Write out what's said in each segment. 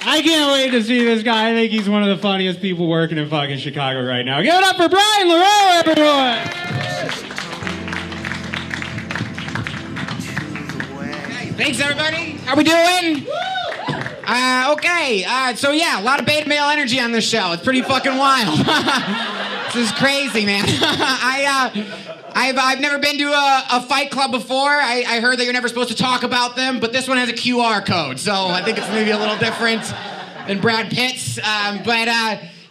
I can't wait to see this guy. I think he's one of the funniest people working in fucking Chicago right now. Give it up for Brian Lirot, everyone! Hey, thanks, everybody. How we doing? Okay, so yeah, a lot of beta male energy on this show. It's pretty fucking wild. This is crazy, man. I've never been to a fight club before. I heard that you're never supposed to talk about them, but this one has a QR code, so I think it's maybe a little different than Brad Pitt's.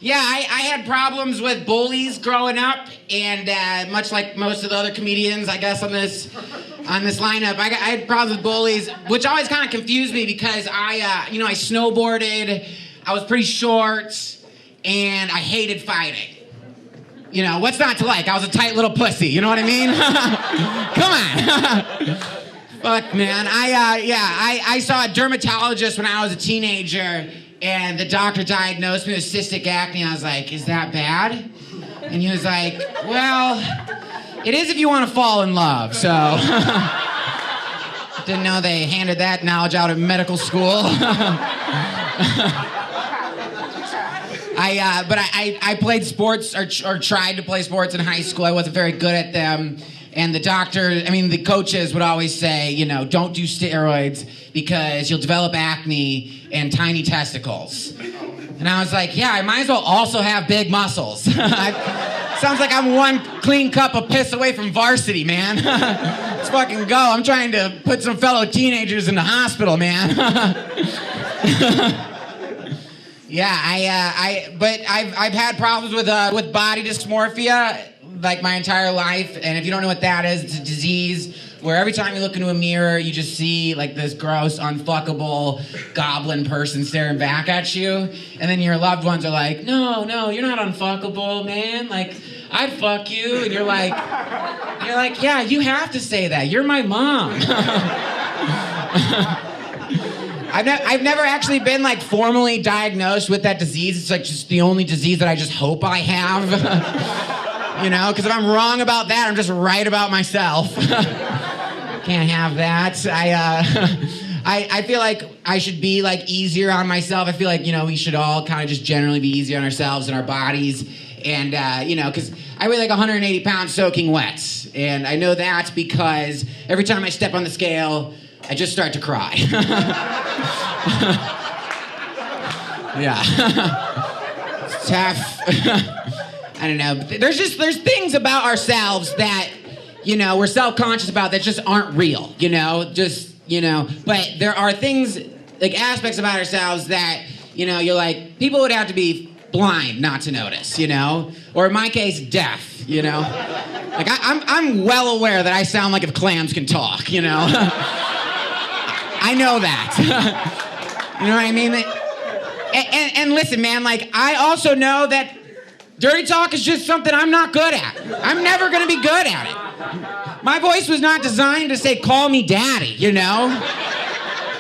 Yeah, I had problems with bullies growing up, and much like most of the other comedians, I guess, on this lineup, I had problems with bullies, which always kind of confused me because I snowboarded, I was pretty short, and I hated fighting. You know, what's not to like? I was a tight little pussy, you know what I mean? Come on. Fuck, man. I saw a dermatologist when I was a teenager, and the doctor diagnosed me with cystic acne. I was like, is that bad? And he was like, well, it is if you want to fall in love, so. Didn't know they handed that knowledge out at medical school. I played sports or tried to play sports in high school. I wasn't very good at them. And the coaches would always say, you know, don't do steroids because you'll develop acne and tiny testicles. And I was like, yeah, I might as well also have big muscles. Sounds like I'm one clean cup of piss away from varsity, man. Let's fucking go. I'm trying to put some fellow teenagers in the hospital, man. Yeah, but I've had problems with body dysmorphia like my entire life, and if you don't know what that is, it's a disease where every time you look into a mirror, you just see like this gross, unfuckable goblin person staring back at you, and then your loved ones are like, no, you're not unfuckable, man. Like, I'd fuck you, and you're like, yeah, you have to say that. You're my mom. I've never actually been like formally diagnosed with that disease. It's like just the only disease that I just hope I have. You know, because if I'm wrong about that, I'm just right about myself. Can't have that. I feel like I should be like easier on myself. I feel like, you know, we should all kind of just generally be easier on ourselves and our bodies. And, you know, because I weigh like 180 pounds soaking wet. And I know that's because every time I step on the scale, I just start to cry. Yeah. It's tough. I don't know. There's things about ourselves that, you know, we're self-conscious about that just aren't real, you know? But there are things, like aspects about ourselves that, you know, you're like, people would have to be blind not to notice, you know? Or in my case, deaf, you know? Like, I'm well aware that I sound like if clams can talk, you know? I know that. You know what I mean? And listen, man, like, I also know that dirty talk is just something I'm not good at. I'm never gonna be good at it. My voice was not designed to say, call me daddy, you know?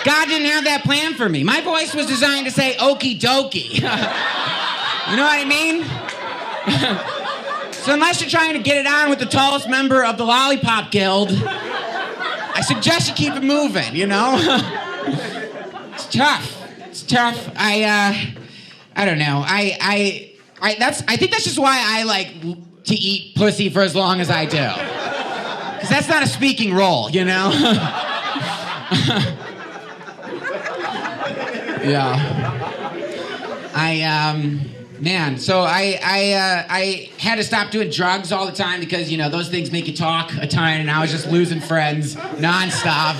God didn't have that plan for me. My voice was designed to say, okie dokie. You know what I mean? So unless you're trying to get it on with the tallest member of the Lollipop Guild, I suggest you keep it moving, you know? It's tough. I don't know. I think that's just why I like to eat pussy for as long as I do. Because that's not a speaking role, you know? Yeah. So I had to stop doing drugs all the time because, you know, those things make you talk a ton, and I was just losing friends nonstop.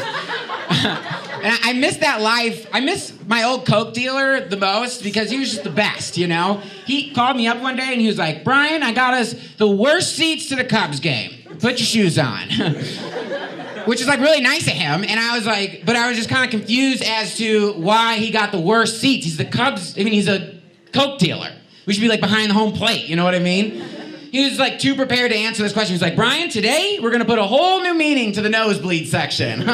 And I miss that life. I miss my old Coke dealer the most because he was just the best, you know? He called me up one day and he was like, Brian, I got us the worst seats to the Cubs game. Put your shoes on. Which is like really nice of him. And I was like, but I was just kind of confused as to why he got the worst seats. He's a Coke dealer. We should be like behind the home plate, you know what I mean? He was like too prepared to answer this question. He was like, Brian, today we're gonna put a whole new meaning to the nosebleed section.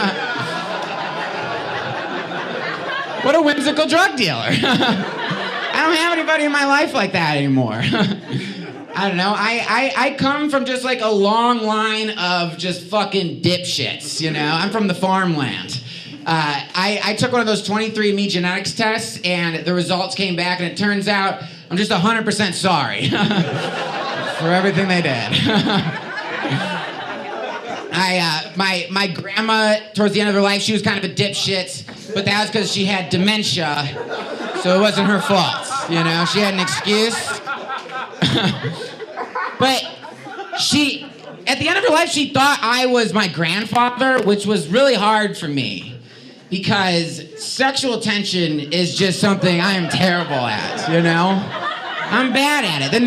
What a whimsical drug dealer. I don't have anybody in my life like that anymore. I don't know. I come from just like a long line of just fucking dipshits, you know? I'm from the farmland. I took one of those 23andMe genetics tests, and the results came back, and it turns out I'm just 100% sorry for everything they did. My grandma, towards the end of her life, she was kind of a dipshit, but that was because she had dementia, so it wasn't her fault, you know? She had an excuse. But at the end of her life, she thought I was my grandfather, which was really hard for me, because sexual tension is just something I am terrible at, you know? I'm bad at it. The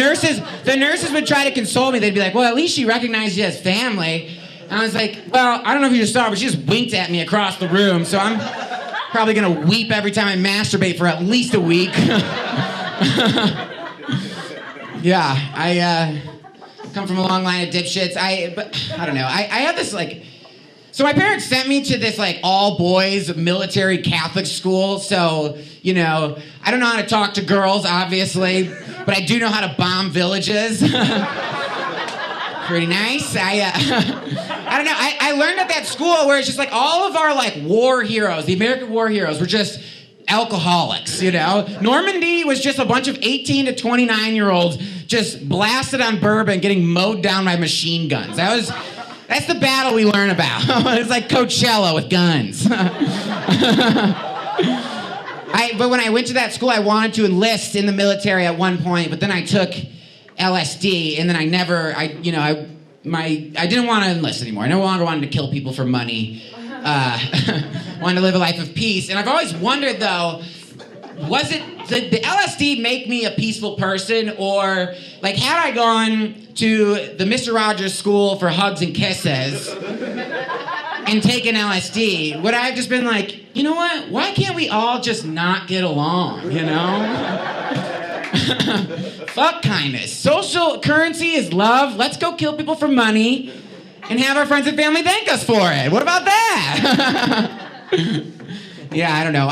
nurses would try to console me. They'd be like, well, at least she recognized you as family. And I was like, well, I don't know if you just saw her, but she just winked at me across the room, so I'm probably gonna weep every time I masturbate for at least a week. Yeah, I come from a long line of dipshits. But I don't know. I have this, like... So my parents sent me to this, like, all-boys military Catholic school, so, you know, I don't know how to talk to girls, obviously, but I do know how to bomb villages. Pretty nice. I don't know. I learned at that school where it's just like all of our, like, war heroes, the American war heroes, were just alcoholics, you know? Normandy was just a bunch of 18 to 29-year-olds just blasted on bourbon getting mowed down by machine guns. That's the battle we learn about. It's like Coachella with guns. But when I went to that school, I wanted to enlist in the military at one point, but then I took LSD, and then I didn't want to enlist anymore. I no longer wanted to kill people for money. Wanted to live a life of peace. And I've always wondered, though, was it the LSD make me a peaceful person, or like had I gone to the Mr. Rogers School for Hugs and Kisses and taken LSD, would I have just been like, you know what? Why can't we all just not get along? You know? Fuck kindness. Social currency is love. Let's go kill people for money and have our friends and family thank us for it. What about that? Yeah, I don't know.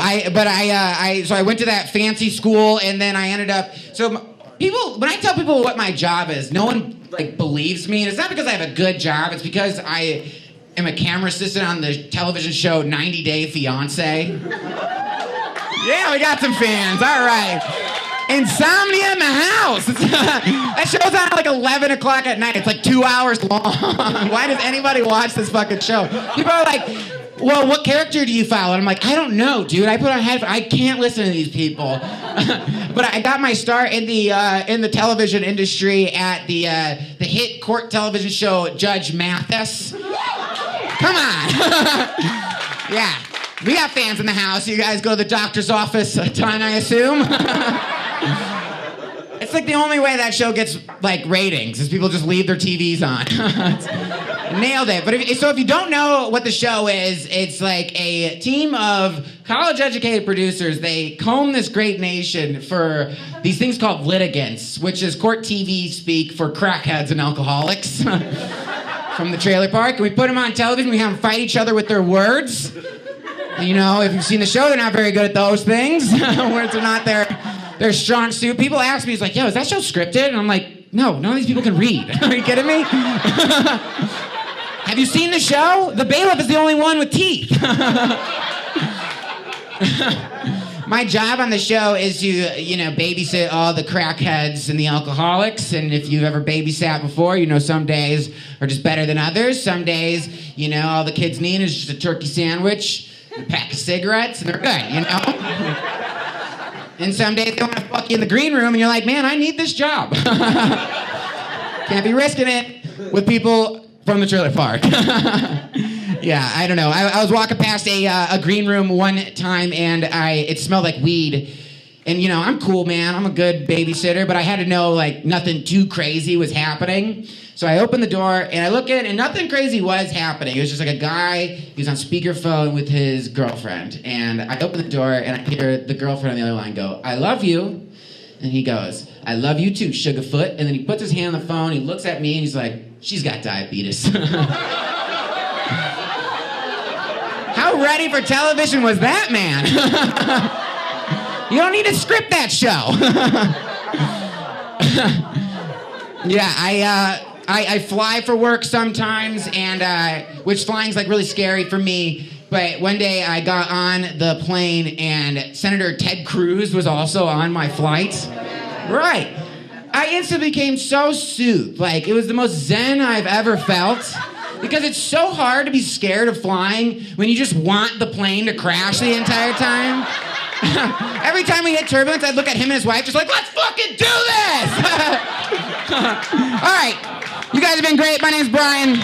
So I went to that fancy school, and then I ended up. So when I tell people what my job is, no one like believes me, and it's not because I have a good job. It's because I am a camera assistant on the television show 90 Day Fiancé. Yeah, we got some fans. All right. Insomnia in the house. That show's on at like 11 o'clock at night. It's like 2 hours long. Why does anybody watch this fucking show? People are like, well, what character do you follow? And I'm like, I don't know, dude. I put on headphones. I can't listen to these people. But I got my start in the television industry at the hit court television show Judge Mathis. Come on. Yeah. We got fans in the house. You guys go to the doctor's office a ton, I assume. It's like the only way that show gets like ratings is people just leave their TVs on. Nailed it. But if you don't know what the show is, it's like a team of college-educated producers. They comb this great nation for these things called litigants, which is court TV speak for crackheads and alcoholics from the trailer park. And we put them on television. We have them fight each other with their words. You know, if you've seen the show, they're not very good at those things. Words are not their strong suit. People ask me, it's like, yo, is that show scripted? And I'm like, no, none of these people can read. Are you kidding me? Have you seen the show? The bailiff is the only one with teeth. My job on the show is to, babysit all the crackheads and the alcoholics. And if you've ever babysat before, some days are just better than others. Some days, all the kids need is just a turkey sandwich, a pack of cigarettes, and they're good, And some days they want to fuck you in the green room, and you're like, man, I need this job. Can't be risking it with people from the trailer park. Yeah, I don't know. I was walking past a green room one time, and it smelled like weed. And, I'm cool, man. I'm a good babysitter, but I had to know, nothing too crazy was happening. So I opened the door, and I look in, and nothing crazy was happening. It was just like a guy, he was on speakerphone with his girlfriend. And I open the door, and I hear the girlfriend on the other line go, I love you. And he goes, I love you too, Sugarfoot. And then he puts his hand on the phone, he looks at me, and he's like, she's got diabetes. How ready for television was that man? You don't need to script that show. Yeah, I fly for work sometimes, and which flying's really scary for me. But one day I got on the plane and Senator Ted Cruz was also on my flight. Right. I instantly became so soothed. Like, it was the most zen I've ever felt. Because it's so hard to be scared of flying when you just want the plane to crash the entire time. Every time we hit turbulence, I'd look at him and his wife just like, let's fucking do this! All right. You guys have been great. My name's Brian.